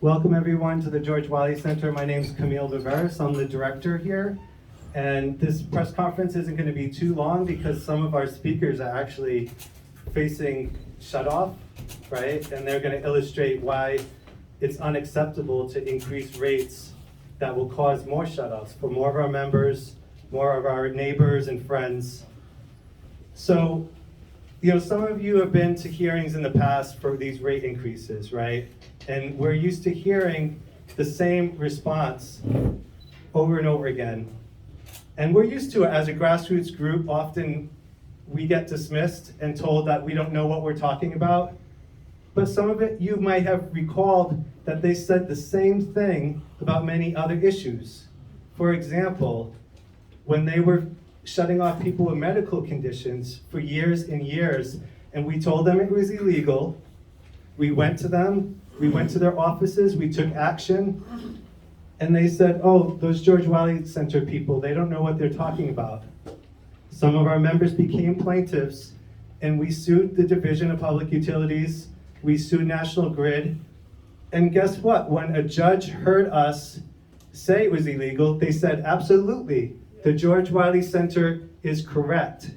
Welcome everyone to the George Wiley Center. My name is Camille Viveris. I'm the director here. And this press conference isn't going to be too long because some of our speakers are actually facing shutoff, right? And they're going to illustrate why it's unacceptable to increase rates that will cause more shutoffs for more of our members, more of our neighbors and friends. So, some of you have been to hearings in the past for these rate increases, right? And we're used to hearing the same response over and over again. And we're used to it as a grassroots group. Often we get dismissed and told that we don't know what we're talking about. But some of it you might have recalled that they said the same thing about many other issues. For example, when they were shutting off people with medical conditions for years and years, and we told them it was illegal, we went to them, we went to their offices, we took action, and they said, oh, those George Wiley Center people, they don't know what they're talking about. Some of our members became plaintiffs, and we sued the Division of Public Utilities, we sued National Grid, and guess what? When a judge heard us say it was illegal, they said, absolutely, the George Wiley Center is correct.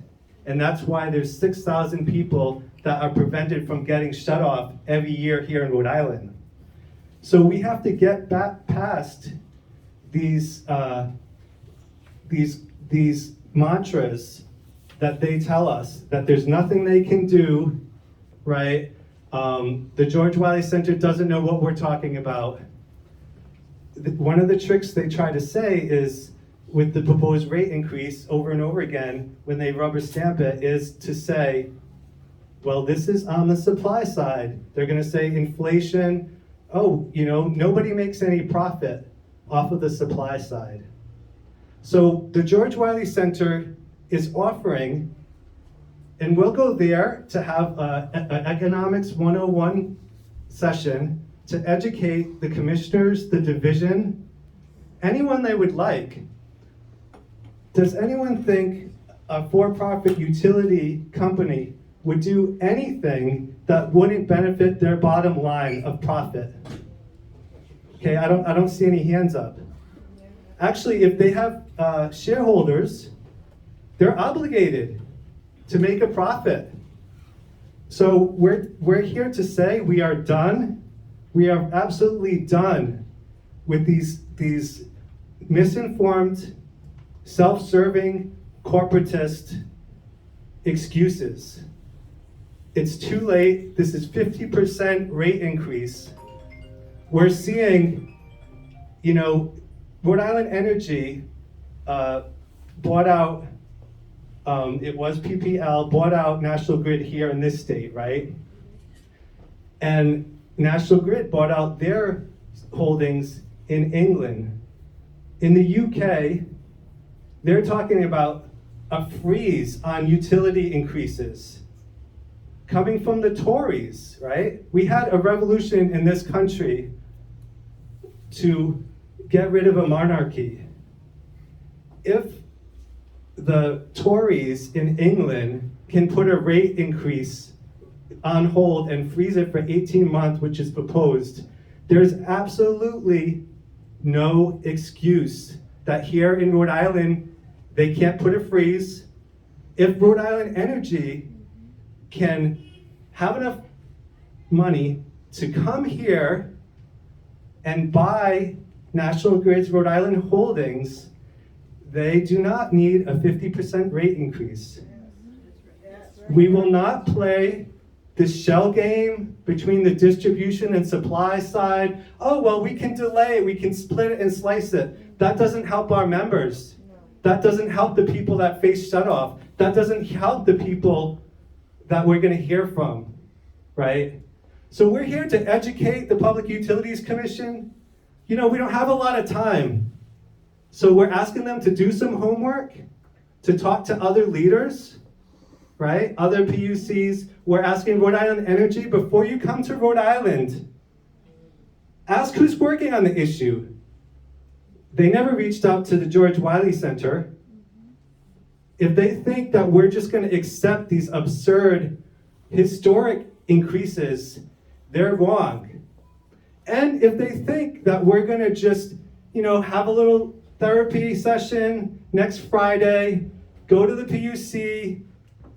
And that's why there's 6,000 people that are prevented from getting shut off every year here in Rhode Island. So we have to get back past these mantras that they tell us that there's nothing they can do, right? The George Wiley Center doesn't know what we're talking about. One of the tricks they try to say is, with the proposed rate increase over and over again, when they rubber stamp it, is to say, well, this is on the supply side. They're gonna say inflation, nobody makes any profit off of the supply side. So the George Wiley Center is offering, and we'll go there to have an Economics 101 session to educate the commissioners, the division, anyone they would like. Does anyone think a for-profit utility company would do anything that wouldn't benefit their bottom line of profit? Okay, I don't see any hands up. Actually, if they have shareholders, they're obligated to make a profit. So we're here to say we are done. We are absolutely done with these misinformed, self-serving, corporatist excuses. It's too late. This is 50% rate increase. We're seeing, Rhode Island Energy bought out, it was PPL, bought out National Grid here in this state, right? And National Grid bought out their holdings in England. In the UK, they're talking about a freeze on utility increases coming from the Tories, right? We had a revolution in this country to get rid of a monarchy. If the Tories in England can put a rate increase on hold and freeze it for 18 months, which is proposed, there's absolutely no excuse that here in Rhode Island, they can't put a freeze. If Rhode Island Energy can have enough money to come here and buy National Grid's Rhode Island holdings, they do not need a 50% rate increase. We will not play this shell game between the distribution and supply side. Oh, well, we can delay, we can split it and slice it. That doesn't help our members. That doesn't help the people that face shutoff. That doesn't help the people that we're gonna hear from, right? So we're here to educate the Public Utilities Commission. We don't have a lot of time. So we're asking them to do some homework, to talk to other leaders, right? Other PUCs. We're asking Rhode Island Energy, before you come to Rhode Island, ask who's working on the issue. They never reached out to the George Wiley Center. If they think that we're just going to accept these absurd, historic increases, they're wrong. And if they think that we're going to just, have a little therapy session next Friday, go to the PUC,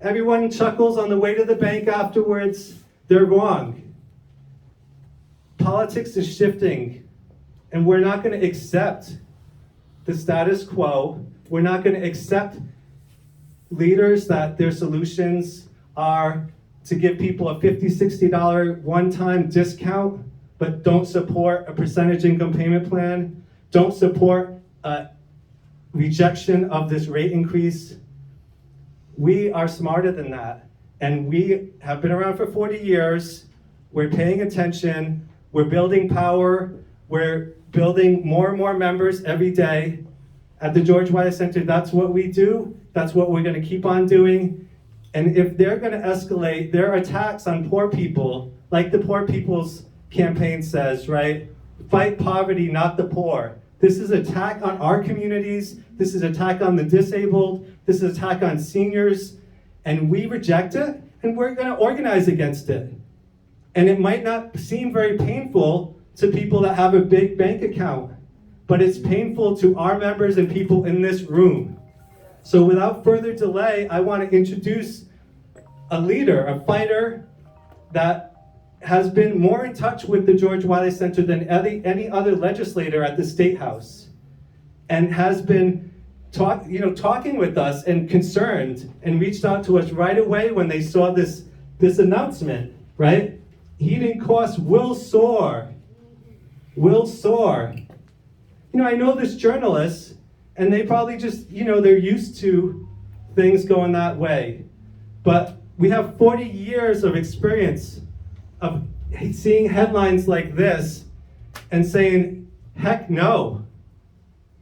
everyone chuckles on the way to the bank afterwards, they're wrong. Politics is shifting, and we're not going to accept the status quo. We're not going to accept leaders that their solutions are to give people a $50, $60 one-time discount, but don't support a percentage income payment plan, don't support a rejection of this rate increase. We are smarter than that, and we have been around for 40 years. We're paying attention, we're building power, we're building more and more members every day. At the George Wiley Center, that's what we do, that's what we're going to keep on doing. And if they're going to escalate their attacks on poor people, like the Poor People's Campaign says, right? Fight poverty, not the poor. This is an attack on our communities. This is an attack on the disabled. This is an attack on seniors. And we reject it, and we're going to organize against it. And it might not seem very painful to people that have a big bank account, but it's painful to our members and people in this room. So without further delay, I want to introduce a leader, a fighter that has been more in touch with the George Wiley Center than any other legislator at the State House, and has been talking with us and concerned, and reached out to us right away when they saw this announcement, right? Heating costs will soar. Will soar. I know this journalist, and they probably just, they're used to things going that way. But we have 40 years of experience of seeing headlines like this and saying, heck no.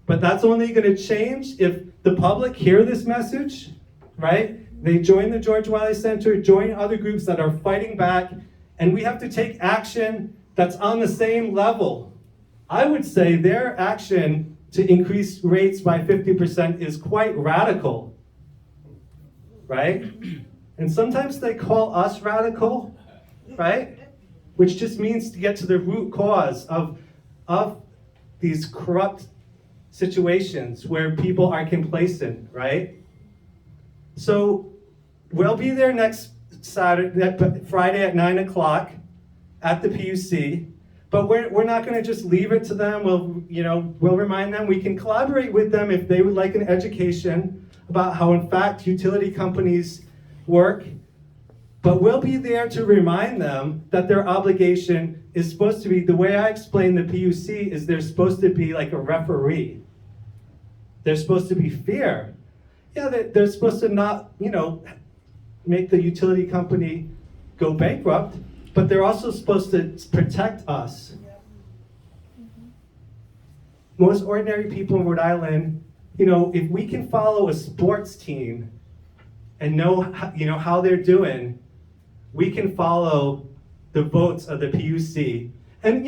But that's only going to change if the public hear this message, right? They join the George Wiley Center, join other groups that are fighting back, and we have to take action that's on the same level. I would say their action to increase rates by 50% is quite radical, right? And sometimes they call us radical, right? Which just means to get to the root cause of these corrupt situations where people are complacent, right? So we'll be there next Friday at 9 o'clock at the PUC. But we're not going to just leave it to them. We'll remind them. We can collaborate with them if they would like an education about how, in fact, utility companies work. But we'll be there to remind them that their obligation is supposed to be, the way I explain the PUC is they're supposed to be like a referee. They're supposed to be fair. Yeah, they're supposed to not, make the utility company go bankrupt, but they're also supposed to protect us. Most ordinary people in Rhode Island, if we can follow a sports team and know, how they're doing, we can follow the votes of the PUC. And,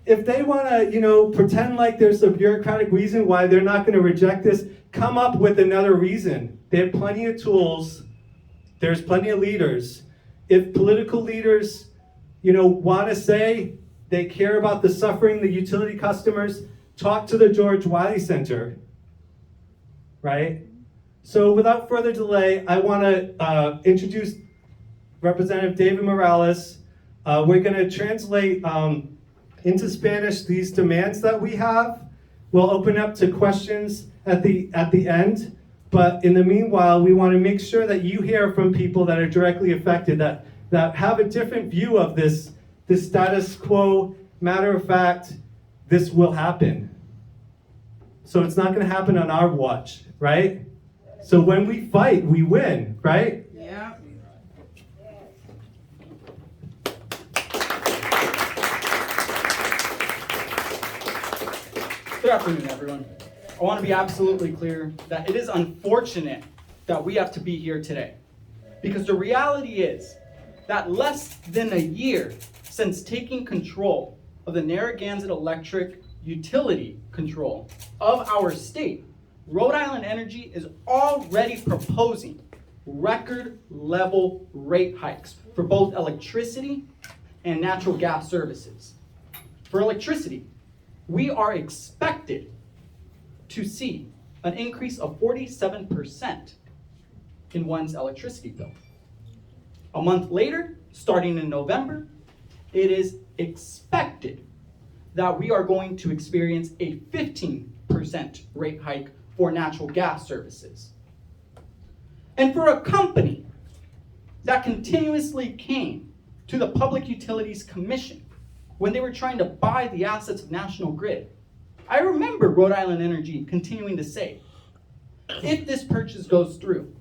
if they want to, pretend like there's a bureaucratic reason why they're not going to reject this, come up with another reason. They have plenty of tools. There's plenty of leaders. If political leaders, want to say they care about the suffering, the utility customers, talk to the George Wiley Center, right? So without further delay, I want to introduce Representative David Morales. We're going to translate into Spanish these demands that we have. We'll open up to questions at the end. But in the meanwhile, we want to make sure that you hear from people that are directly affected, that have a different view of this status quo. Matter of fact, this will happen. So it's not going to happen on our watch, right? So when we fight, we win, right? Yeah. Good afternoon, everyone. I want to be absolutely clear that it is unfortunate that we have to be here today. Because the reality is that less than a year since taking control of the Narragansett Electric utility control of our state, Rhode Island Energy is already proposing record level rate hikes for both electricity and natural gas services. For electricity, we are expected to see an increase of 47% in one's electricity bill. A month later, starting in November, it is expected that we are going to experience a 15% rate hike for natural gas services. And for a company that continuously came to the Public Utilities Commission when they were trying to buy the assets of National Grid, I remember Rhode Island Energy continuing to say, if this purchase goes through,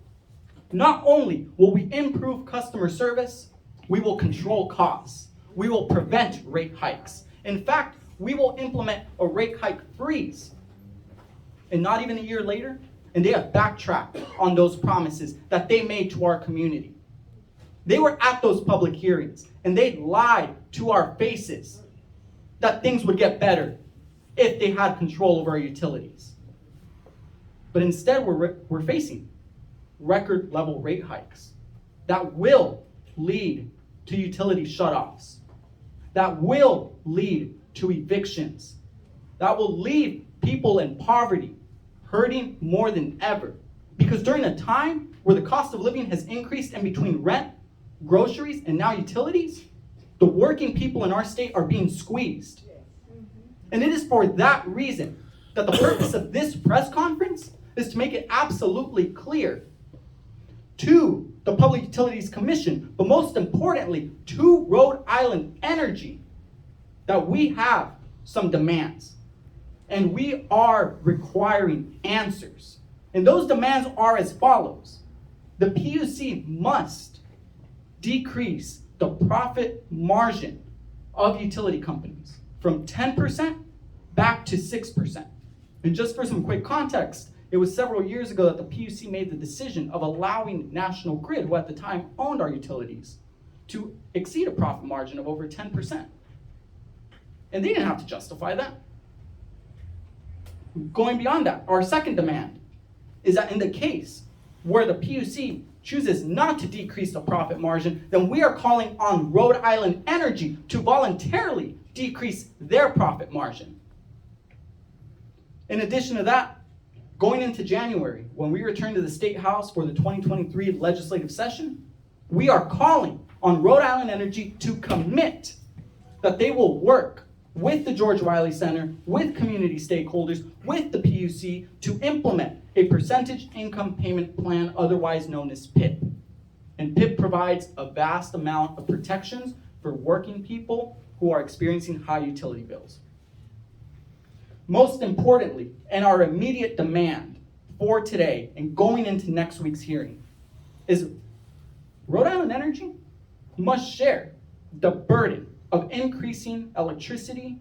not only will we improve customer service, we will control costs. We will prevent rate hikes. In fact, we will implement a rate hike freeze. And not even a year later, and they have backtracked on those promises that they made to our community. They were at those public hearings, and they lied to our faces that things would get better if they had control over our utilities. But instead, we're facing record level rate hikes that will lead to utility shutoffs, that will lead to evictions, that will leave people in poverty hurting more than ever. Because during a time where the cost of living has increased in between rent, groceries, and now utilities, the working people in our state are being squeezed. And it is for that reason that the purpose of this press conference is to make it absolutely clear to the Public Utilities Commission, but most importantly, to Rhode Island Energy, that we have some demands. And we are requiring answers. And those demands are as follows. The PUC must decrease the profit margin of utility companies from 10% back to 6%. And just for some quick context, it was several years ago that the PUC made the decision of allowing National Grid, who at the time owned our utilities, to exceed a profit margin of over 10%. And they didn't have to justify that. Going beyond that, our second demand is that in the case where the PUC chooses not to decrease the profit margin, then we are calling on Rhode Island Energy to voluntarily decrease their profit margin. In addition to that, going into January, when we return to the State House for the 2023 legislative session, we are calling on Rhode Island Energy to commit that they will work with the George Wiley Center, with community stakeholders, with the PUC to implement a percentage income payment plan, otherwise known as PIP. And PIP provides a vast amount of protections for working people who are experiencing high utility bills. Most importantly, and our immediate demand for today and going into next week's hearing is Rhode Island Energy must share the burden of increasing electricity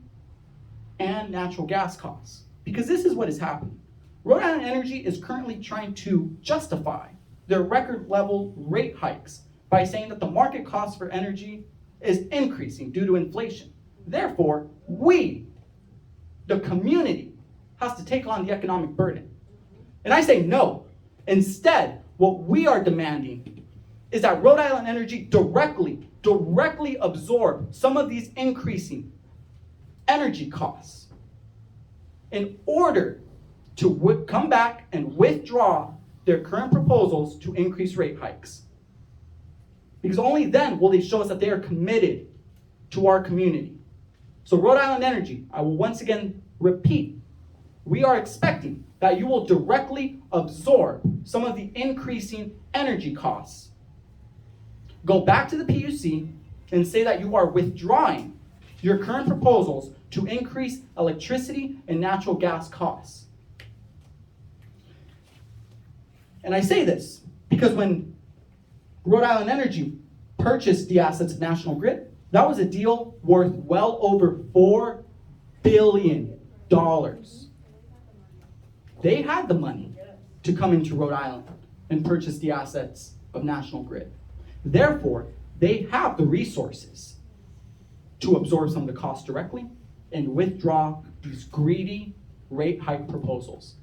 and natural gas costs. Because this is what is happening. Rhode Island Energy is currently trying to justify their record level rate hikes by saying that the market cost for energy is increasing due to inflation. Therefore, we, the community, has to take on the economic burden. And I say no. Instead, what we are demanding is that Rhode Island Energy directly absorb some of these increasing energy costs in order to come back and withdraw their current proposals to increase rate hikes. Because only then will they show us that they are committed to our community. So Rhode Island Energy, I will once again repeat, we are expecting that you will directly absorb some of the increasing energy costs. Go back to the PUC and say that you are withdrawing your current proposals to increase electricity and natural gas costs. And I say this because when Rhode Island Energy purchased the assets of National Grid, that was a deal worth well over $4 billion. They had the money to come into Rhode Island and purchase the assets of National Grid. Therefore, they have the resources to absorb some of the costs directly and withdraw these greedy rate hike proposals.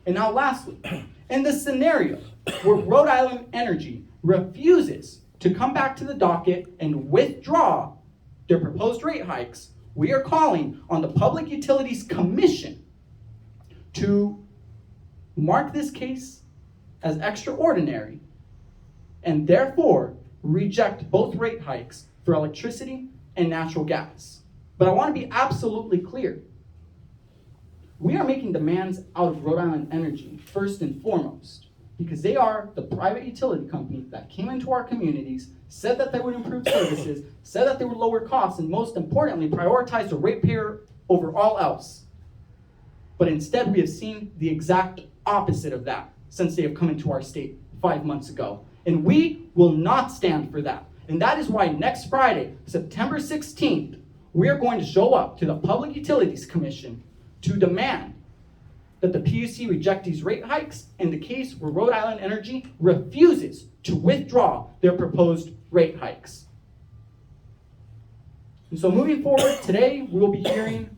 And now lastly, in the scenario where Rhode Island Energy refuses to come back to the docket and withdraw their proposed rate hikes, we are calling on the Public Utilities Commission to mark this case as extraordinary and therefore reject both rate hikes for electricity and natural gas. But I want to be absolutely clear. We are making demands out of Rhode Island Energy first and foremost because they are the private utility company that came into our communities, said that they would improve services, said that they would lower costs, and most importantly, prioritize the ratepayer over all else. But instead, we have seen the exact opposite of that since they have come into our state 5 months ago. And we will not stand for that. And that is why next Friday, September 16th, we are going to show up to the Public Utilities Commission to demand that the PUC reject these rate hikes in the case where Rhode Island Energy refuses to withdraw their proposed rate hikes. And so moving forward, today we will be hearing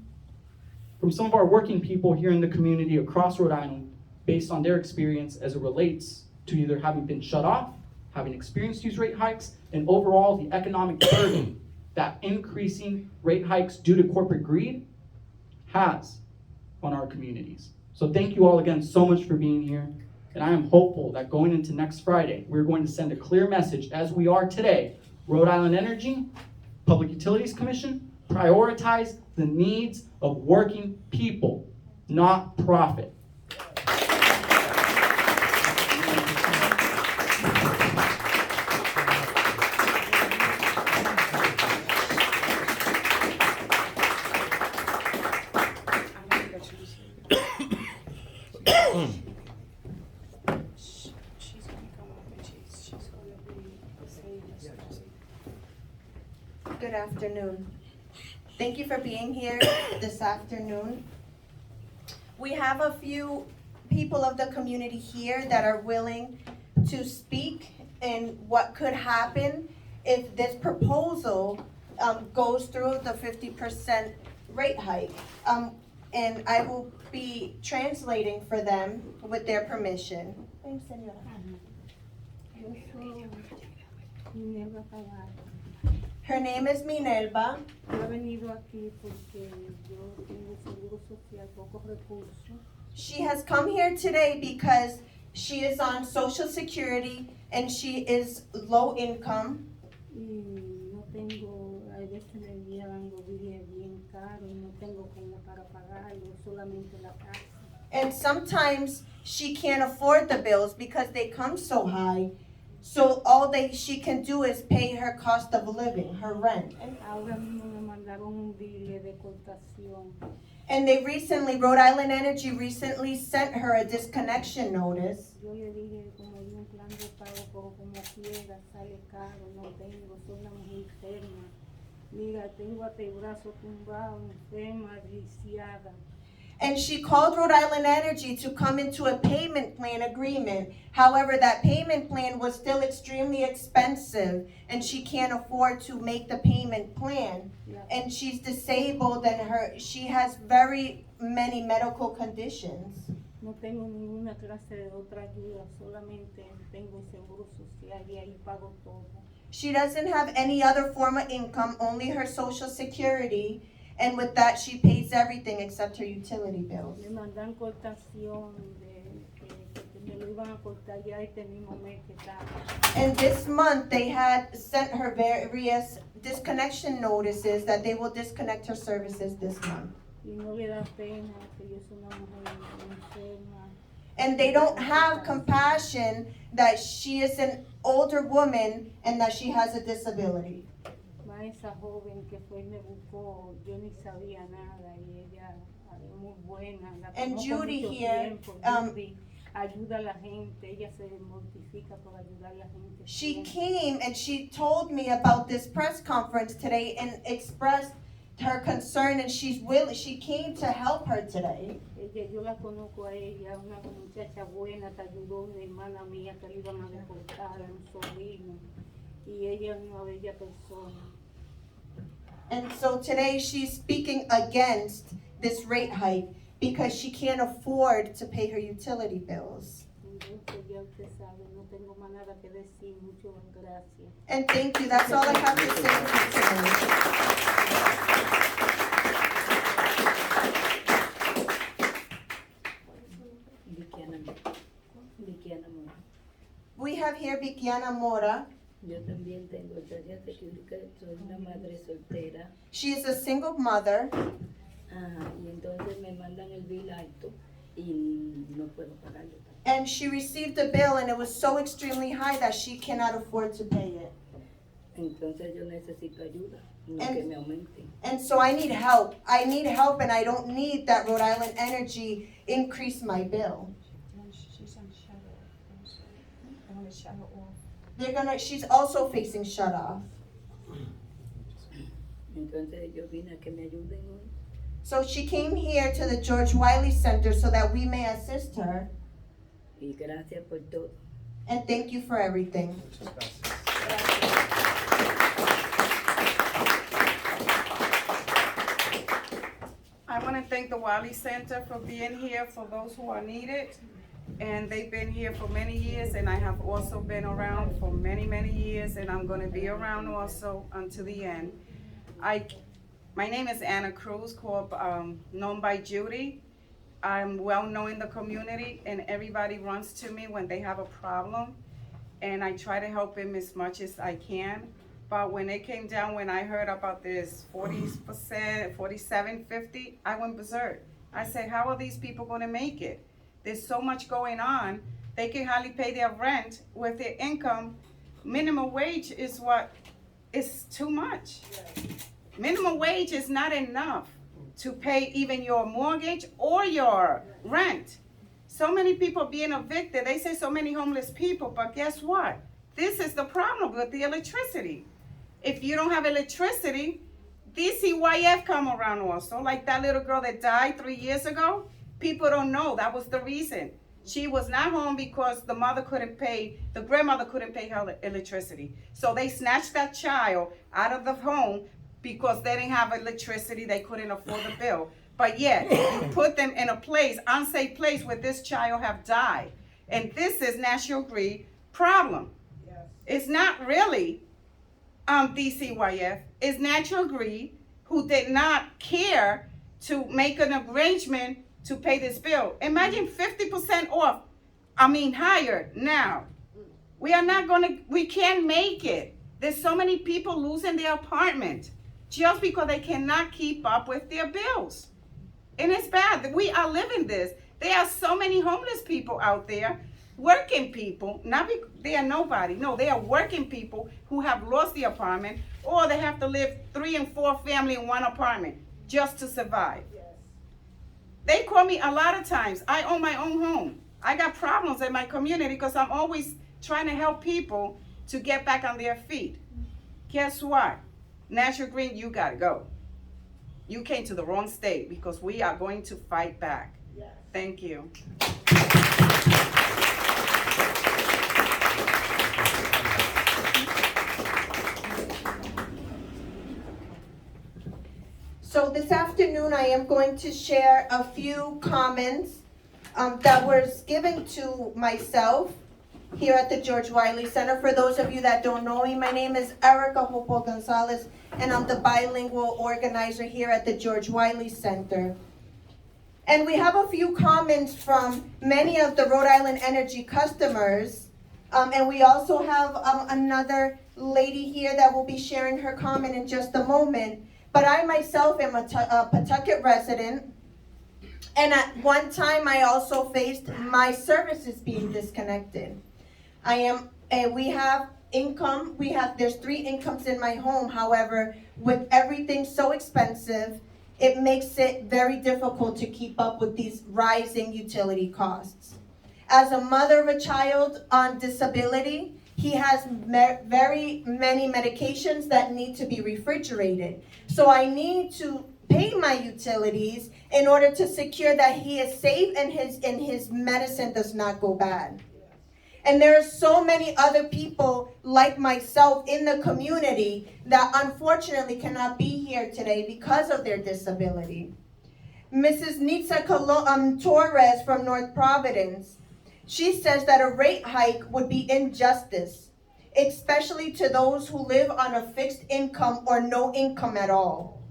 from some of our working people here in the community across Rhode Island based on their experience as it relates to either having been shut off, having experienced these rate hikes, and overall the economic burden that increasing rate hikes due to corporate greed has on our communities. So thank you all again so much for being here. And I am hopeful that going into next Friday, we're going to send a clear message as we are today. Rhode Island Energy, Public Utilities Commission, prioritize the needs of working people, not profit. Good afternoon. Thank you for being here this afternoon. We have a few people of the community here that are willing to speak in what could happen if this proposal goes through the 50% rate hike. And I will be translating for them with their permission. Thanks, Senora. Her name is Minerva. Yo he venido aquí porque yo tengo seguro social, pocos recursos. She has come here today because she is on Social Security and she is low income. Y no tengo, hay veces me llevan los billetes bien caros y no tengo como para pagarlo, solamente la casa. And sometimes she can't afford the bills because they come so high. So all she can do is pay her cost of living, her rent. Ahora mismo me mandaron un billete de cortación. And they recently, Rhode Island Energy recently sent her a disconnection notice. Yo le dije como hay un plan de pago, pero como quiera sale caro, no tengo, soy una mujer enferma. Mira, tengo hasta el brazo tumbado, enferma, viciada. And she called Rhode Island Energy to come into a payment plan agreement. However, that payment plan was still extremely expensive and she can't afford to make the payment plan. Yeah. And she's disabled and she has very many medical conditions. No tengo ninguna clase de otra ayuda, solamente tengo seguro social y ahí pago todo. She doesn't have any other form of income, only her Social Security. And with that, she pays everything except her utility bills. Me mandan cortación que me lo iban a cortar ya este mismo mes que estaba. And this month, they had sent her various disconnection notices that they will disconnect her services this month. Y no le da pena que yo soy una mujer enferma. And they don't have compassion that she is an older woman and that she has a disability. Esa joven que fue y me buscó, yo ni sabía nada y ella es muy buena. La And conozco Judy mucho here, tiempo. Judy ayuda a la gente, ella se mortifica por ayudar a la gente. She siempre. came and she told me about this press conference today and expressed her concern and she came to help her today. Yo la conozco a ella, una muchacha buena, te ayudó una hermana mía que le iban a deportar, a un sobrino, y ella es una bella persona. And so today she's speaking against this rate hike because she can't afford to pay her utility bills. Entonces ya usted sabe, no tengo más nada que decir, muchas gracias. And thank you, that's all I have to say for today. Sister Vikiana Mora. Yo también tengo tareas de que soy una madre soltera. She is a single mother. Ajá, y entonces me mandan el bill alto y no puedo pagarlo. And she received a bill and it was so extremely high that she cannot afford to pay it. Entonces yo necesito ayuda, no And- que me aumenten. And so I need help. I need help and I don't need that Rhode Island Energy increase my bill. She's on shadow. On the shadow off. She's also facing shut off. Entonces yo vine a que me ayuden hoy. So she came here to the George Wiley Center so that we may assist her. Y gracias por todo. And thank you for everything. I want to thank the Wiley Center for being here for those who are needed. And they've been here for many years, and I have also been around for many, many years, and I'm going to be around also until the end. My name is Anna Cruz, known by Judy. I'm well known in the community, and everybody runs to me when they have a problem, and I try to help them as much as I can. But when it came down, when I heard about this 40%, 47.50, I went berserk. I said, how are these people going to make it? There's so much going on. They can hardly pay their rent with their income. Minimum wage is what is too much. Minimum wage is not enough to pay even your mortgage or your rent. So many people being evicted. They say so many homeless people, but guess what? This is the problem with the electricity. If you don't have electricity, DCYF come around also, like that little girl that died 3 years ago. People don't know that was the reason. She was not home because the grandmother couldn't pay her electricity. So they snatched that child out of the home because they didn't have electricity, they couldn't afford the bill. But yet, you put them in a unsafe place where this child have died. And this is National Grid problem. Yes. It's not really DCYF, it's National Grid who did not care to make an arrangement to pay this bill. Imagine 50% off, higher now. We can't make it. There's so many people losing their apartment just because they cannot keep up with their bills. And it's bad. We are living this. There are so many homeless people out there, working people, they are nobody. No, they are working people who have lost the apartment, or they have to live 3 and 4 family in one apartment just to survive. Yes. They call me a lot of times. I own my own home. I got problems in my community because I'm always trying to help people to get back on their feet. Guess what? National Grid, you gotta go. You came to the wrong state because we are going to fight back. Yes. Thank you. So this afternoon, I am going to share a few comments that was given to myself here at the George Wiley Center. For those of you that don't know me, my name is Erica Hopo Gonzalez, and I'm the bilingual organizer here at the George Wiley Center. And we have a few comments from many of the Rhode Island Energy customers, and we also have another lady here that will be sharing her comment in just a moment. But I myself am a Pawtucket resident, and at one time I also faced my services being disconnected. We have income, there's 3 incomes in my home. However, with everything so expensive, it makes it very difficult to keep up with these rising utility costs. As a mother of a child on disability, he has very many medications that need to be refrigerated. So I need to pay my utilities in order to secure that he is safe and his medicine does not go bad. And there are so many other people like myself in the community that unfortunately cannot be here today because of their disability. Mrs. Nitza Torres from North Providence, she says that a rate hike would be injustice, especially to those who live on a fixed income or no income at all.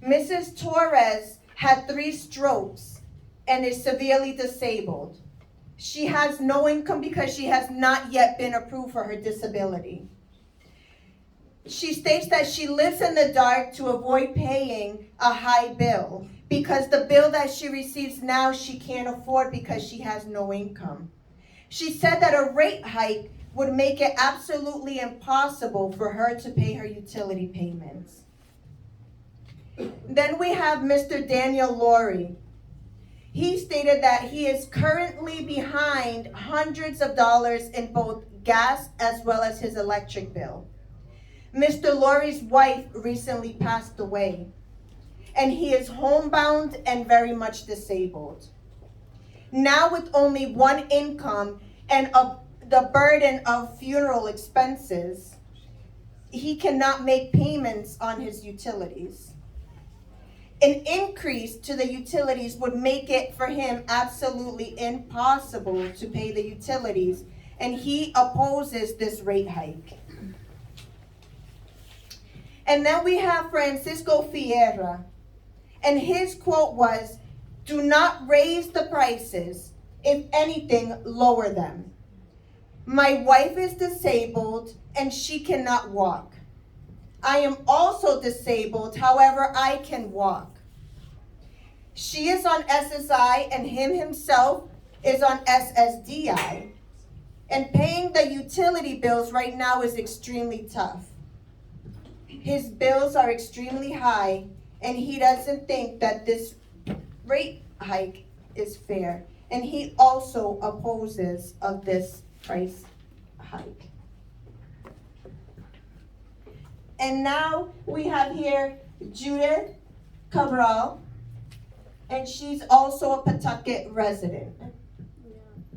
Mrs. Torres had 3 strokes and is severely disabled. She has no income because she has not yet been approved for her disability. She states that she lives in the dark to avoid paying a high bill because the bill that she receives now she can't afford because she has no income. She said that a rate hike would make it absolutely impossible for her to pay her utility payments. Then we have Mr. Daniel Laurie. He stated that he is currently behind hundreds of dollars in both gas as well as his electric bill. Mr. Laurie's wife recently passed away, and he is homebound and very much disabled. Now with only one income and the burden of funeral expenses, he cannot make payments on his utilities. An increase to the utilities would make it for him absolutely impossible to pay the utilities, and he opposes this rate hike. And then we have Francisco Fierra, and his quote was, "Do not raise the prices, if anything, lower them. My wife is disabled and she cannot walk. I am also disabled, however, I can walk. She is on SSI and him himself is on SSDI. And paying the utility bills right now is extremely tough. His bills are extremely high and he doesn't think that this rate hike is fair. And he also opposes of this price hike." And now we have here Jude Cabral, and she's also a Pawtucket resident.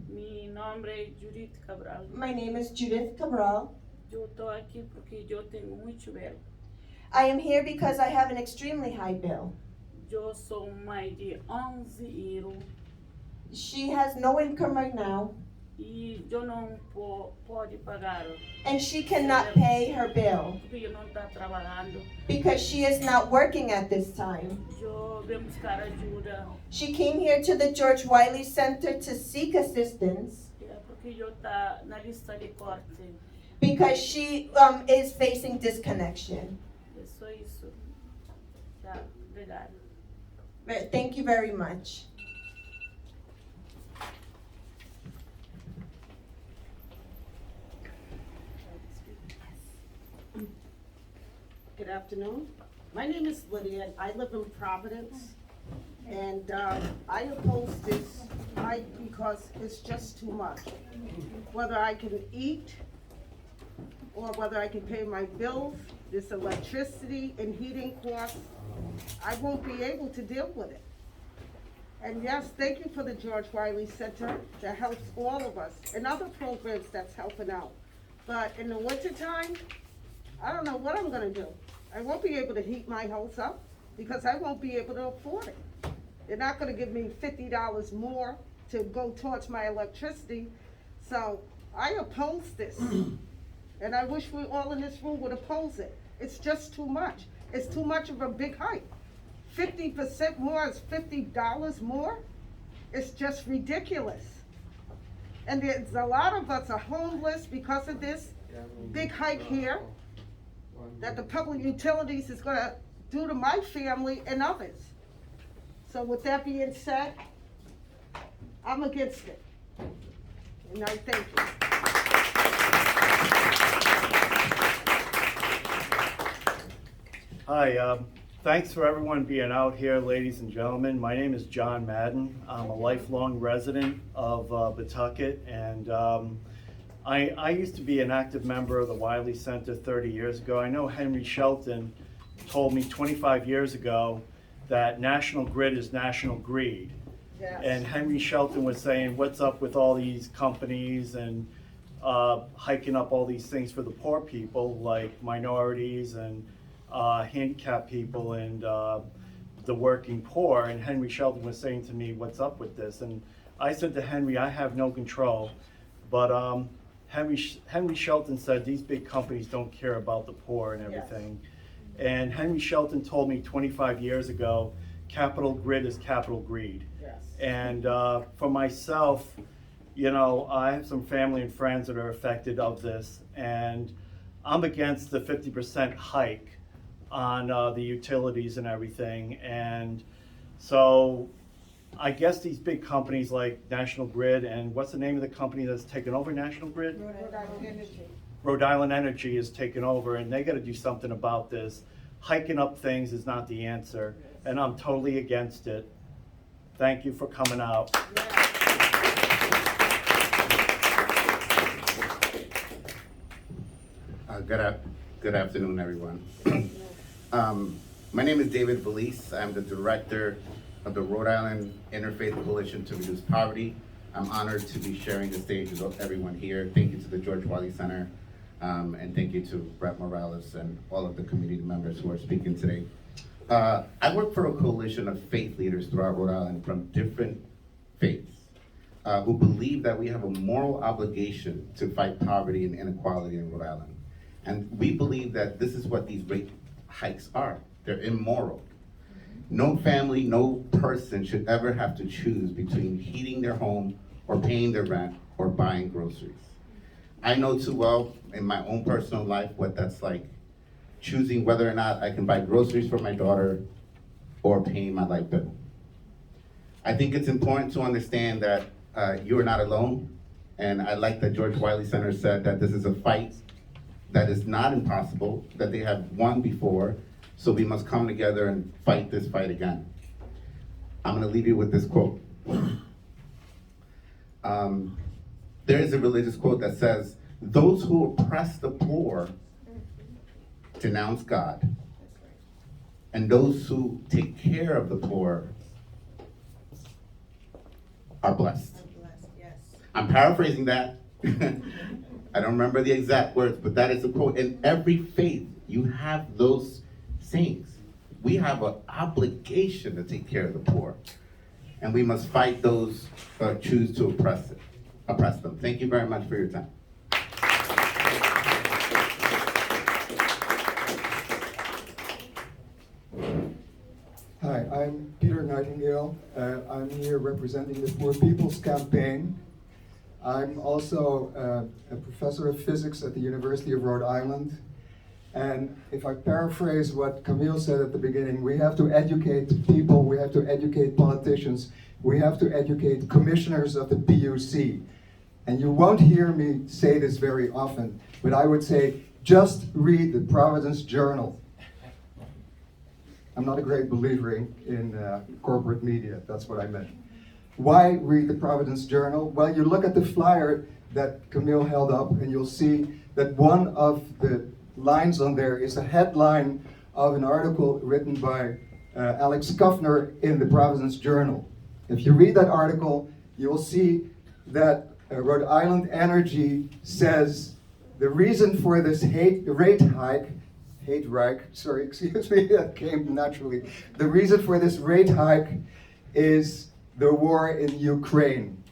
Mi nombre es Judith Cabral. My name is Judith Cabral. Yo estoy aquí porque yo tengo mucho bill. I am here because I have an extremely high bill. Yo sou mãe de 11 filhos She has no income right now, e eu não pode pagar and she cannot pay her bill porque eu não estou trabalhando. because she is not working at this time. Eu venho buscar ajuda She came here to the George Wiley Center to seek assistance porque eu estou na lista de corte. because she is facing disconnection. É só isso. Tá, obrigada. Thank you very much. Good afternoon. My name is Lydia, and I live in Providence. And I oppose this hike because it's just too much. Whether I can eat, or whether I can pay my bills, this electricity and heating costs, I won't be able to deal with it. And yes, thank you for the George Wiley Center that helps all of us, and other programs that's helping out. But in the wintertime, I don't know what I'm gonna do. I won't be able to heat my house up because I won't be able to afford it. They're not gonna give me $50 more to go towards my electricity. So I oppose this. And I wish we all in this room would oppose it. It's just too much. It's too much of a big hike. 50% more is $50 more? It's just ridiculous. And there's a lot of us are homeless because of this big hike here that the public utilities is gonna do to my family and others. So with that being said, I'm against it. And I thank you. Hi, thanks for everyone being out here, ladies and gentlemen. My name is John Madden. I'm a lifelong resident of Pawtucket, and I used to be an active member of the Wiley Center 30 years ago. I know Henry Shelton told me 25 years ago that national grid is national greed. Yes. And Henry Shelton was saying, what's up with all these companies and hiking up all these things for the poor people, like minorities and handicapped people and the working poor. And Henry Shelton was saying to me, what's up with this? And I said to Henry, I have no control. But Henry Shelton said these big companies don't care about the poor and everything. Yes. And Henry Shelton told me 25 years ago, capital grid is capital greed. Yes. And for myself, you know, I have some family and friends that are affected of this, and I'm against the 50% hike on the utilities and everything. And so I guess these big companies like National Grid, and what's the name of the company that's taken over National Grid? Rhode Island Energy is taken over, and they got to do something about this. Hiking up things is not the answer, and I'm totally against it. Thank you for coming out. Good afternoon, everyone. My name is David Belisse. I'm the director of the Rhode Island Interfaith Coalition to Reduce Poverty. I'm honored to be sharing the stage with everyone here. Thank you to the George Wiley Center, and thank you to Brett Morales and all of the community members who are speaking today. I work for a coalition of faith leaders throughout Rhode Island from different faiths who believe that we have a moral obligation to fight poverty and inequality in Rhode Island. And we believe that this is what these rate hikes are. They're immoral. No family, no person should ever have to choose between heating their home or paying their rent or buying groceries. I know too well in my own personal life what that's like, choosing whether or not I can buy groceries for my daughter or paying my light bill. I think it's important to understand that you are not alone, and I like that George Wiley Center said that this is a fight that is not impossible, that they have won before, so we must come together and fight this fight again. I'm gonna leave you with this quote. There is a religious quote that says, "Those who oppress the poor denounce God, and those who take care of the poor are blessed." I'm paraphrasing that. I don't remember the exact words, but that is a quote. In every faith, you have those sayings. We have an obligation to take care of the poor, and we must fight those who choose to oppress them. Thank you very much for your time. Hi, I'm Peter Nightingale. I'm here representing the Poor People's Campaign. I'm also a professor of physics at the University of Rhode Island. And if I paraphrase what Camille said at the beginning, we have to educate people, we have to educate politicians, we have to educate commissioners of the PUC. And you won't hear me say this very often, but I would say, just read the Providence Journal. I'm not a great believer in corporate media, that's what I meant. Why read the Providence Journal? Well, you look at the flyer that Camille held up, and you'll see that one of the lines on there is a headline of an article written by Alex Kuffner in the Providence Journal. If you read that article, you will see that Rhode Island Energy says the reason for this rate hike, that came naturally. The reason for this rate hike is the war in Ukraine.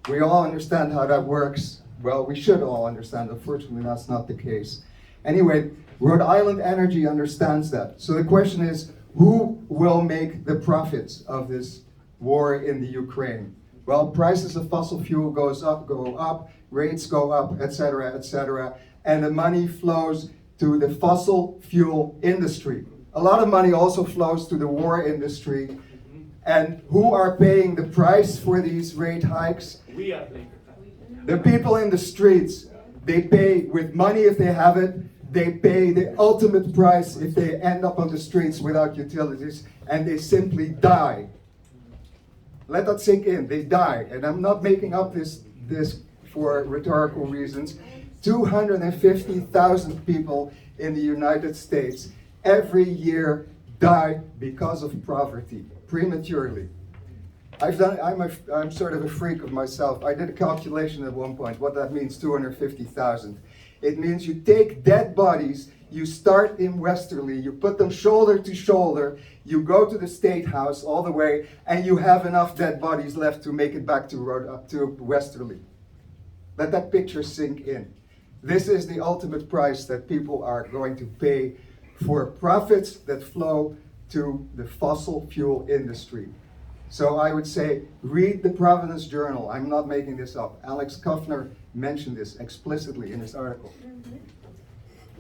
We all understand how that works. Well, we should all understand. Unfortunately, that's not the case. Anyway, Rhode Island Energy understands that. So the question is, who will make the profits of this war in the Ukraine? Well, prices of fossil fuel go up, rates go up, etc., and the money flows to the fossil fuel industry. A lot of money also flows to the war industry. And who are paying the price for these rate hikes? We are paying. The people in the streets. They pay with money if they have it. They pay the ultimate price if they end up on the streets without utilities, and they simply die. Let that sink in. They die. And I'm not making up this for rhetorical reasons. 250,000 people in the United States every year die because of poverty, prematurely. I'm sort of a freak of myself. I did a calculation at one point, what that means, 250,000. It means you take dead bodies, you start in Westerly, you put them shoulder to shoulder, you go to the State House all the way, and you have enough dead bodies left to make it back to Westerly. Let that picture sink in. This is the ultimate price that people are going to pay for profits that flow to the fossil fuel industry. So I would say, read the Providence Journal. I'm not making this up. Alex Kuffner mentioned this explicitly in his article.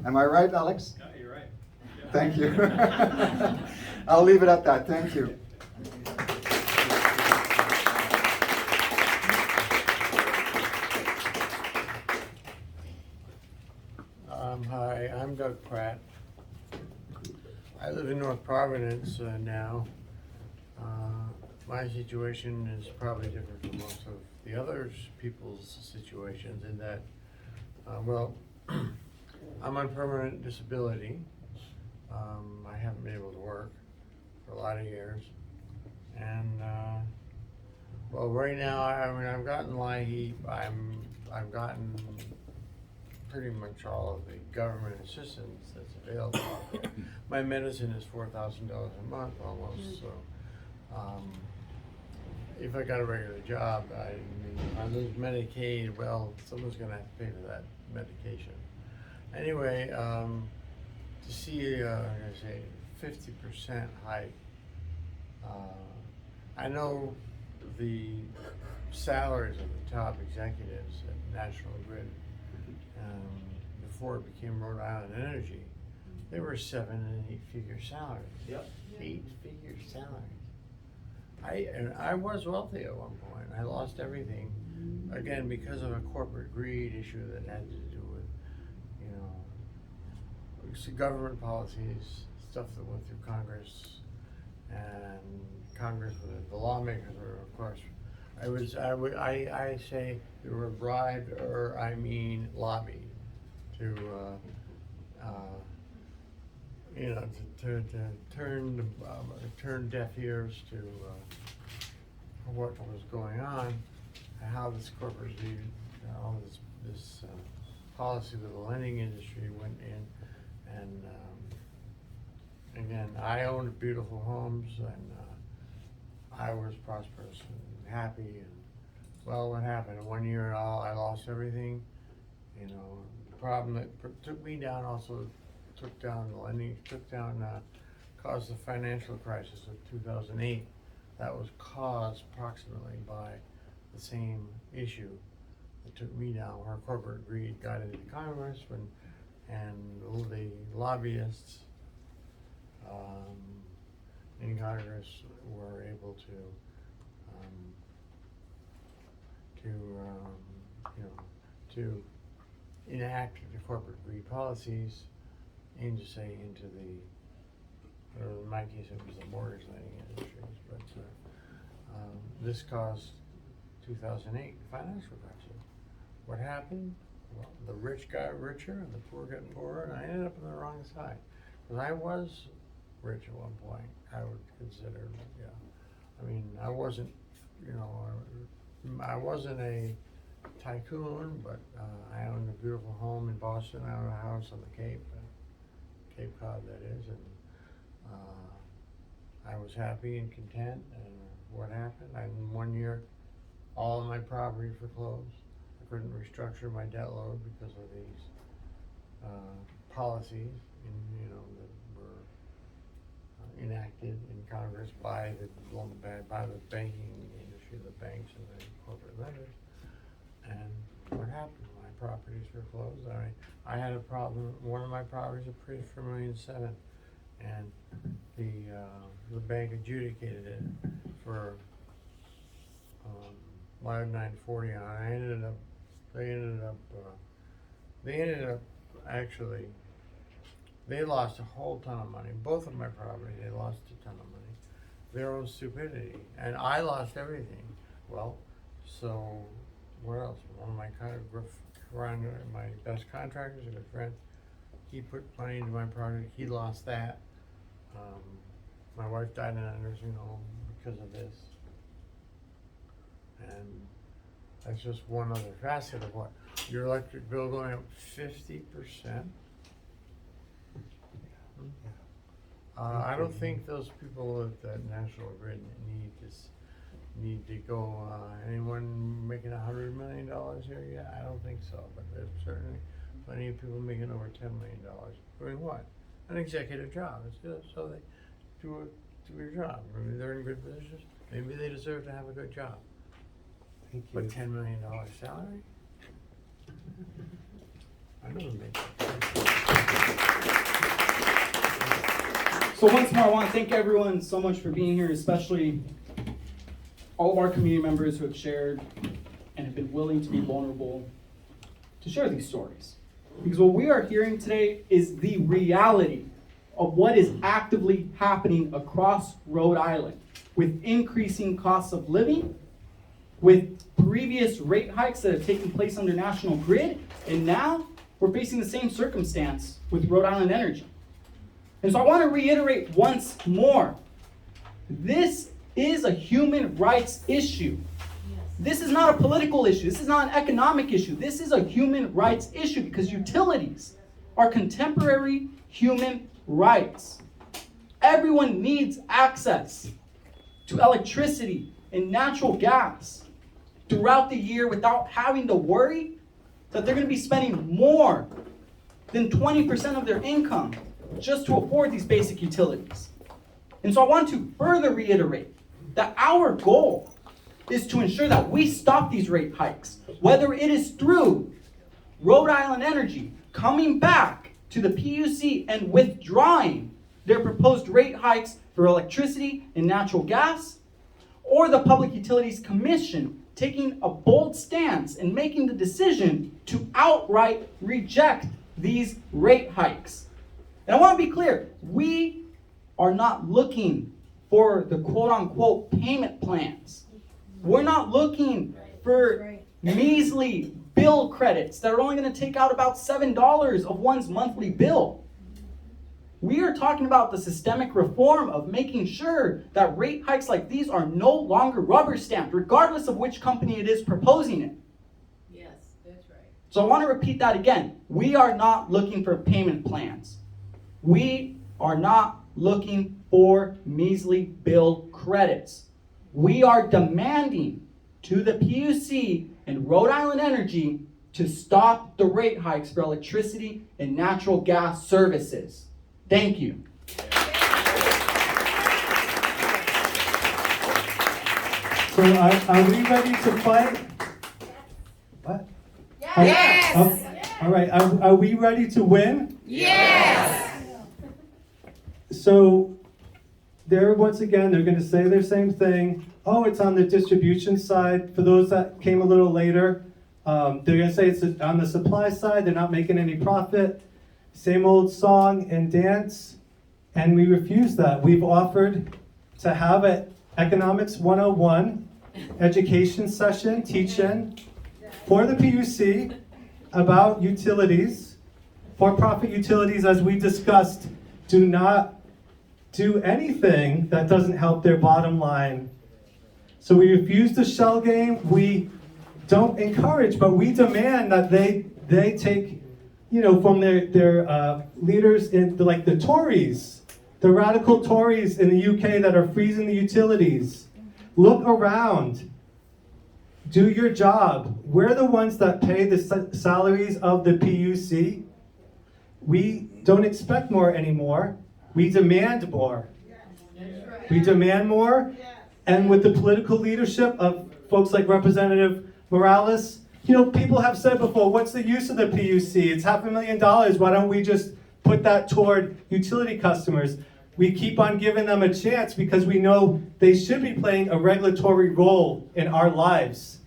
Am I right, Alex? Yeah, you're right. Yeah. Thank you. I'll leave it at that. Thank you. Hi, I'm Doug Pratt. I live in North Providence now. My situation is probably different from most of the other people's situations in that, well, I'm on permanent disability. I haven't been able to work for a lot of years. And, well, right now, I mean, I've gotten LIHEAP, I've gotten pretty much all of the government assistance that's available out there. My medicine is $4,000 a month almost, so if I got a regular job, I mean, I lose Medicaid, well, someone's gonna have to pay for that medication. Anyway, to see, like I say, 50% hike, I know the salaries of the top executives at National Grid, before it became Rhode Island Energy, they were 7- and 8-figure salaries. Yep. 8-figure salaries. I was wealthy at one point. I lost everything, again, because of a corporate greed issue that had to do with, you know, government policies, stuff that went through Congress, and Congress, the lawmakers were, of course, I say they were bribed, or I mean lobbied, to you know, to turn deaf ears to what was going on, and how this corporate all this policy with the lending industry went in, and again, I owned beautiful homes, and I was prosperous and happy, and well, what happened? 1 year and all, I lost everything. You know, the problem that took me down also took down the lending, caused the financial crisis of 2008. That was caused approximately by the same issue that took me down, where corporate greed got into Congress, and the lobbyists in Congress were able to you know, to enact the corporate greed policies into in my case it was the mortgage lending industries, but this caused 2008 financial crisis. What happened? Well, the rich got richer and the poor got poorer, and I ended up on the wrong side. Because I was rich at one point, I would consider, yeah. I mean, I wasn't, you know, I wasn't a tycoon, but I owned a beautiful home in Boston. I owned a house on the Cape Cod that is, and I was happy and content. And what happened? In 1 year, all of my properties were closed. I couldn't restructure my debt load because of these policies, you know, that were enacted in Congress by the banking industry, the banks and the corporate lenders. And what happened? My properties were closed. I had a problem. One of my properties appraised for $1.7 million, and the bank adjudicated it for $940, and they ended up actually, they lost a whole ton of money. Both of my properties, they lost a ton of money. Their own stupidity, and I lost everything. Well, so what else? One of my my best contractors, a good friend, he put money into my project. He lost that. My wife died in a nursing home because of this, and that's just one other facet of what your electric bill going up 50%. I don't think those people at National Grid need to go, anyone making $100 million here yet? I don't think so, but there's certainly plenty of people making over $10 million. Doing what? An executive job. So they do do your job. Maybe they're in good positions. Maybe they deserve to have a good job. Thank you. But $10 million salary? I never made that. So once more, I want to thank everyone so much for being here, especially all of our community members who have shared and have been willing to be vulnerable to share these stories. Because what we are hearing today is the reality of what is actively happening across Rhode Island with increasing costs of living, with previous rate hikes that have taken place under National Grid, and now we're facing the same circumstance with Rhode Island Energy. And so I want to reiterate once more, this is a human rights issue. This is not a political issue. This is not an economic issue. This is a human rights issue because utilities are contemporary human rights. Everyone needs access to electricity and natural gas throughout the year without having to worry that they're going to be spending more than 20% of their income just to afford these basic utilities. And so I want to further reiterate that our goal is to ensure that we stop these rate hikes, whether it is through Rhode Island Energy coming back to the PUC and withdrawing their proposed rate hikes for electricity and natural gas, or the Public Utilities Commission taking a bold stance and making the decision to outright reject these rate hikes. And I want to be clear, we are not looking for the quote-unquote payment plans. We're not looking for measly bill credits that are only going to take out about $7 of one's monthly bill. We are talking about the systemic reform of making sure that rate hikes like these are no longer rubber stamped, regardless of which company it is proposing it. Yes, that's right. So I want to repeat that again. We are not looking for payment plans. We are not looking for measly bill credits. We are demanding to the PUC and Rhode Island Energy to stop the rate hikes for electricity and natural gas services. Thank you. So are we ready to fight? What? Yes. All right, are we ready to win? Yes. So they're once again, they're going to say their same thing. Oh, it's on the distribution side. For those that came a little later, they're going to say it's on the supply side. They're not making any profit. Same old song and dance. And we refuse that. We've offered to have an Economics 101 education session, teach-in, for the PUC about utilities. For-profit utilities, as we discussed, do not do anything that doesn't help their bottom line. So we refuse the shell game. We don't encourage, but we demand that they take, from their leaders in like the Tories, the radical Tories in the UK that are freezing the utilities. Look around. Do your job. We're the ones that pay the salaries of the PUC. We don't expect more anymore. We demand more. We demand more. And with the political leadership of folks like Representative Morales, people have said before, what's the use of the PUC? It's $500,000. Why don't we just put that toward utility customers? We keep on giving them a chance because we know they should be playing a regulatory role in our lives.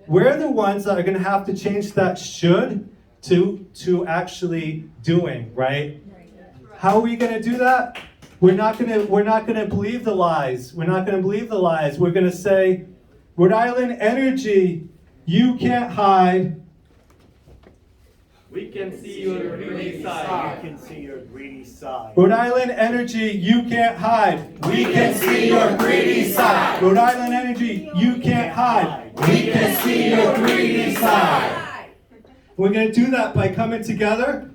We're the ones that are going to have to change that should to actually doing, right? How are we going to do that? We're not going to believe the lies. We're not going to believe the lies. We're going to say, Rhode Island Energy, you can't hide. We can see your greedy side. We can see your greedy side. Rhode Island Energy, you can't hide. We can see your greedy side. Rhode Island Energy, you can't hide. We can see your greedy side. We're going to do that by coming together,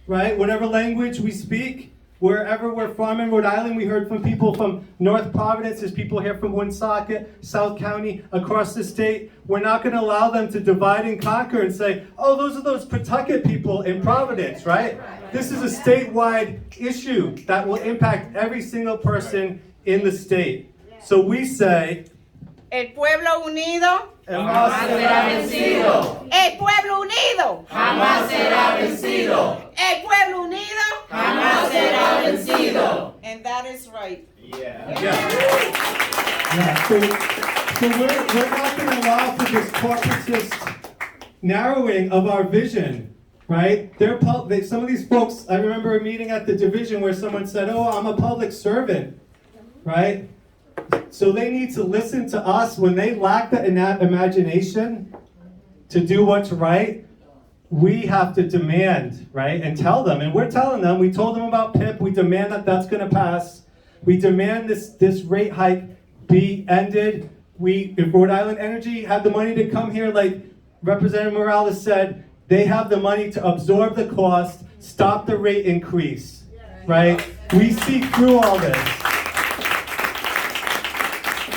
right? Whatever language we speak, wherever we're from in Rhode Island. We heard from people from North Providence. There's people here from Woonsocket, South County, across the state. We're not going to allow them to divide and conquer and say, oh, those are those Pawtucket people in Providence, right? This is a statewide issue that will impact every single person in the state. So we say, El pueblo unido jamás será vencido. El pueblo unido jamás será vencido. El pueblo unido Jamás será vencido. And that is right. Yeah. So we're not going to allow for this corporatist narrowing of our vision, right? Some of these folks, I remember a meeting at the division where someone said, oh, I'm a public servant, right? So they need to listen to us when they lack the imagination to do what's right. We have to demand, right, and tell them. And we're telling them. We told them about PIP. We demand that that's going to pass. We demand this rate hike be ended. If Rhode Island Energy had the money to come here, like Representative Morales said, they have the money to absorb the cost, stop the rate increase, right? We see through all this.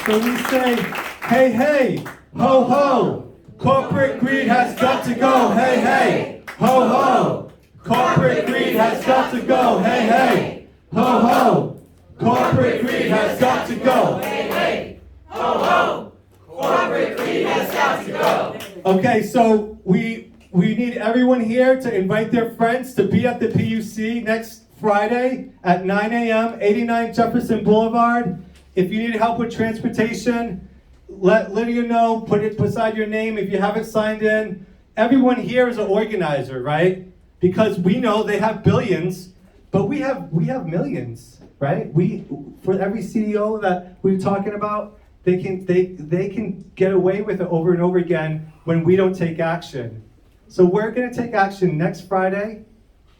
So we say, hey, hey, ho, ho. Corporate greed has got to go, hey, hey, ho, ho. Corporate greed has got to go, hey, hey, ho, ho. Corporate greed has got to go, hey, hey, ho, ho. Corporate greed has got to go. Okay, so we need everyone here to invite their friends to be at the PUC next Friday at 9 a.m., 89 Jefferson Boulevard. If you need help with transportation, let Lydia know, put it beside your name if you haven't signed in. Everyone here is an organizer, right? Because we know they have billions, but we have millions, right? For every CEO that we're talking about, they can get away with it over and over again when we don't take action. So we're gonna take action next Friday,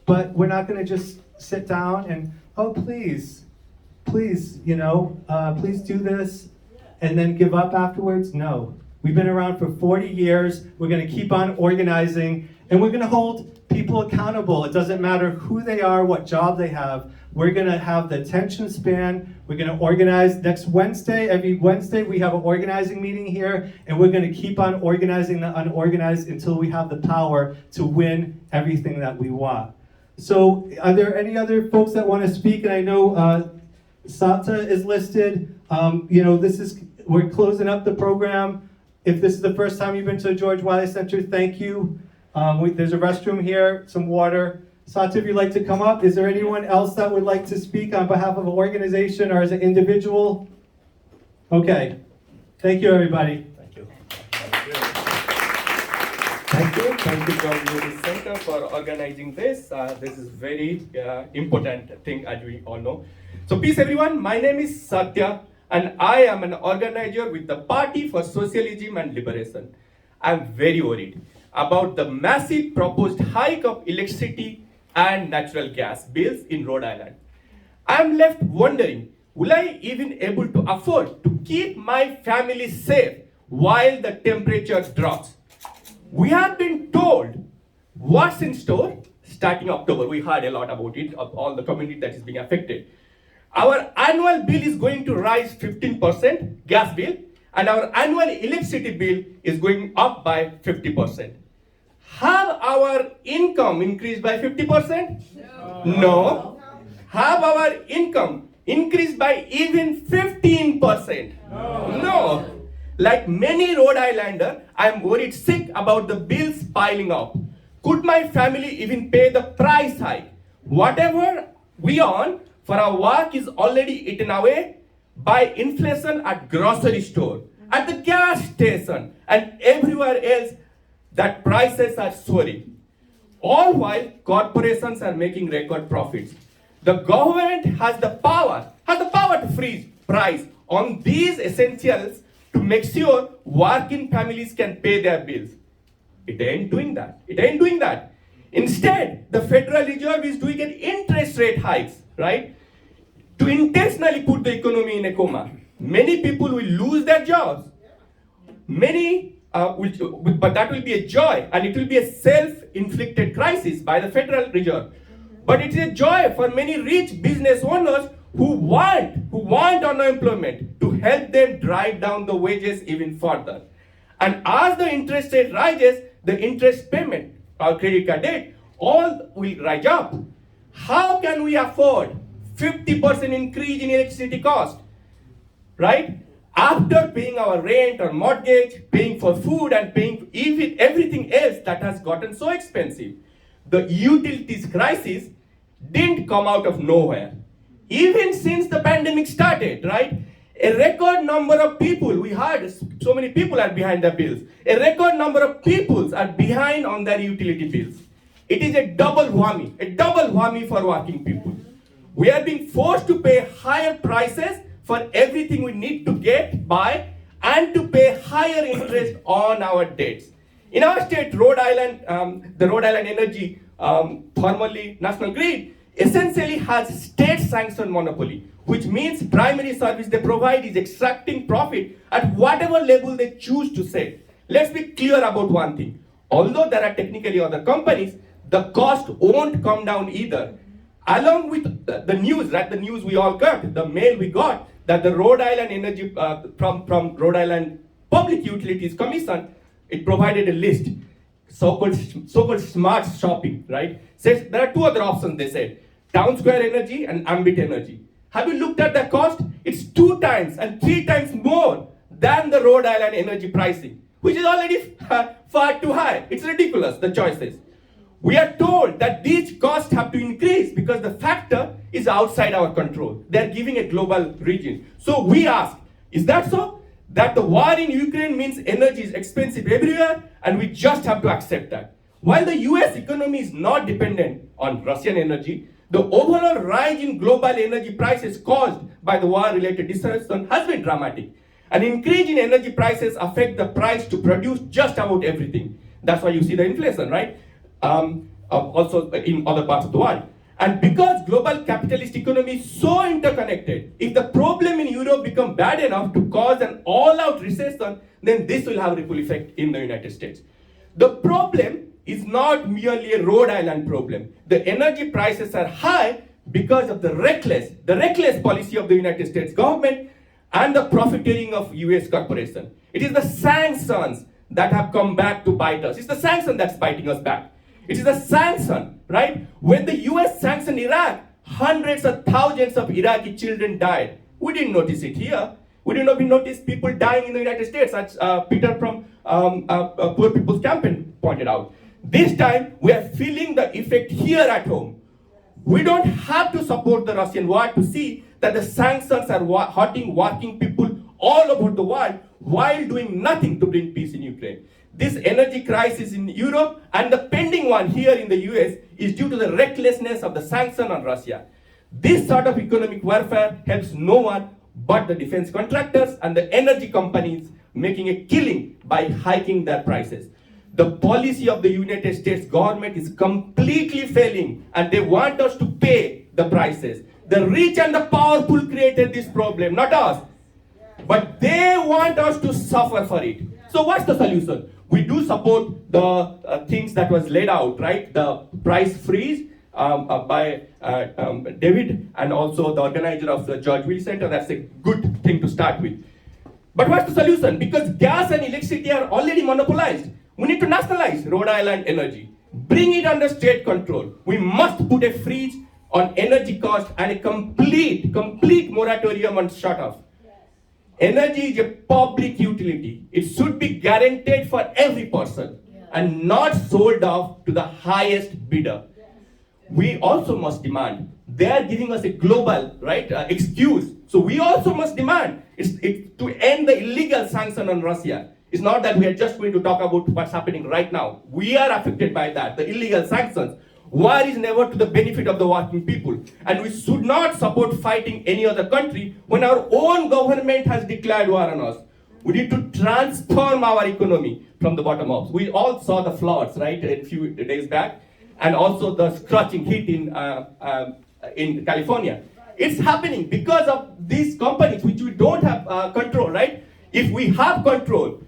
but we're not gonna just sit down and, oh, please, please do this, and then give up afterwards? No. We've been around for 40 years. We're going to keep on organizing, and we're going to hold people accountable. It doesn't matter who they are, what job they have. We're going to have the attention span. We're going to organize next Wednesday. Every Wednesday, we have an organizing meeting here, and we're going to keep on organizing the unorganized until we have the power to win everything that we want. So are there any other folks that want to speak? And I know Sata is listed. We're closing up the program. If this is the first time you've been to the George Wiley Center, thank you. There's a restroom here, some water. Sata, if you'd like to come up. Is there anyone else that would like to speak on behalf of an organization or as an individual? Okay. Thank you, everybody. Thank you. Thank you, George Wiley Center, for organizing this. This is very important thing, as we all know. So peace everyone, my name is Satya and I am an organizer with the Party for Socialism and Liberation. I am very worried about the massive proposed hike of electricity and natural gas bills in Rhode Island. I am left wondering, will I even able to afford to keep my family safe while the temperature drops? We have been told what's in store starting October. We heard a lot about it, of all the community that is being affected. Our annual bill is going to rise 15%, gas bill, and our annual electricity bill is going up by 50%. Have our income increased by 50%? No. Have our income increased by even 15%? No. Like many Rhode Islander, I am worried sick about the bills piling up. Could my family even pay the price hike? Whatever we earn for our work is already eaten away by inflation at grocery store, at the gas station, and everywhere else that prices are soaring. All while corporations are making record profits. The government has the power to freeze price on these essentials to make sure working families can pay their bills. It ain't doing that. Instead, the Federal Reserve is doing an interest rate hikes, right? To intentionally put the economy in a coma. Many people will lose their jobs. But that will be a joy, and it will be a self-inflicted crisis by the Federal Reserve. But it is a joy for many rich business owners who want unemployment to help them drive down the wages even further. And as the interest rate rises, the interest payment or credit card debt all will rise up. How can we afford 50% increase in electricity cost, right? After paying our rent or mortgage, paying for food and paying even everything else that has gotten so expensive. The utilities crisis didn't come out of nowhere. Even since the pandemic started, right? A record number of people, we heard so many people are behind their bills. A record number of people are behind on their utility bills. It is a double whammy for working people. We are being forced to pay higher prices for everything we need to get by and to pay higher interest on our debts. In our state, Rhode Island, the Rhode Island Energy, formerly National Grid, essentially has state-sanctioned monopoly, which means primary service they provide is extracting profit at whatever level they choose to set. Let's be clear about one thing. Although there are technically other companies, the cost won't come down either. Along with the news, right? The news we all got, the mail we got, that the Rhode Island Energy, from Rhode Island Public Utilities Commission, it provided a list, so-called smart shopping, right? Says there are two other options, they said, Town Square Energy and Ambit Energy. Have you looked at the cost? It's 2 times and 3 times more than the Rhode Island energy pricing, which is already far too high. It's ridiculous, the choices. We are told that these costs have to increase because the factor is outside our control. They are giving a global region. So we ask, is that so? That the war in Ukraine means energy is expensive everywhere and we just have to accept that. While the US economy is not dependent on Russian energy, the overall rise in global energy prices caused by the war-related disruption has been dramatic. An increase in energy prices affect the price to produce just about everything. That's why you see the inflation, right? Also in other parts of the world. And because global capitalist economy is so interconnected, if the problem in Europe becomes bad enough to cause an all-out recession, then this will have a ripple effect in the United States. The problem is not merely a Rhode Island problem. The energy prices are high because of the reckless policy of the United States government and the profiteering of US corporations. It is the sanctions that have come back to bite us. It's the sanction that's biting us back. It is a sanction, right? When the US sanctioned Iraq, hundreds of thousands of Iraqi children died. We didn't notice it here. We didn't even notice people dying in the United States, as Peter from Poor People's Campaign pointed out. This time, we are feeling the effect here at home. We don't have to support the Russian war to see that the sanctions are hurting working people all over the world while doing nothing to bring peace in Ukraine. This energy crisis in Europe and the pending one here in the US is due to the recklessness of the sanction on Russia. This sort of economic warfare helps no one but the defense contractors and the energy companies making a killing by hiking their prices. The policy of the United States government is completely failing and they want us to pay the prices. The rich and the powerful created this problem, not us. But they want us to suffer for it. So what's the solution? We do support the things that was laid out, right? The price freeze by David and also the organizer of the George Wiley Center. That's a good thing to start with. But what's the solution? Because gas and electricity are already monopolized. We need to nationalize Rhode Island energy. Bring it under state control. We must put a freeze on energy cost and a complete moratorium on shut-off. Energy is a public utility. It should be guaranteed for every person and not sold off to the highest bidder. We also must demand. They are giving us a global, excuse. So we also must demand to end the illegal sanction on Russia. It's not that we are just going to talk about what's happening right now. We are affected by that, the illegal sanctions. War is never to the benefit of the working people. And we should not support fighting any other country when our own government has declared war on us. We need to transform our economy from the bottom up. We all saw the floods, right, a few days back, and also the scorching heat in California. It's happening because of these companies which we don't have control, right? If we have control,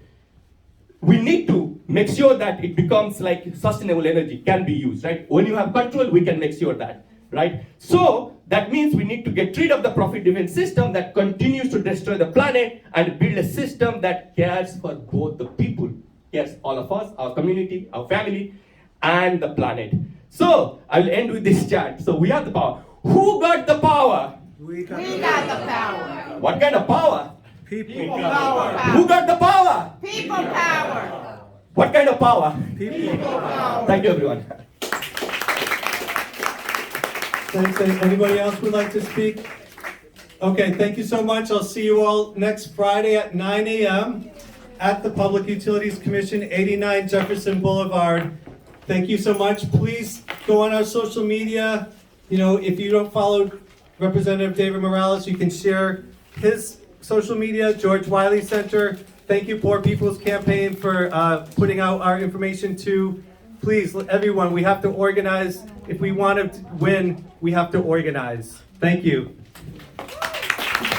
we need to make sure that it becomes like sustainable energy can be used, right? When you have control, we can make sure that, right? So that means we need to get rid of the profit-driven system that continues to destroy the planet and build a system that cares for both the people, cares all of us, our community, our family, and the planet. So I'll end with this chart. So we have the power. Who got the power? We got the power. What kind of power? People power. Who got the power? People power. What kind of power? People power. Thank you, everyone. Thanks. Anybody else would like to speak? Okay, thank you so much. I'll see you all next Friday at 9 a.m. at the Public Utilities Commission, 89 Jefferson Boulevard. Thank you so much. Please go on our social media. You know, if you don't follow Representative David Morales, you can share his social media, George Wiley Center. Thank you, Poor People's Campaign, for putting out our information too. Please, everyone, we have to organize. If we want to win, we have to organize. Thank you.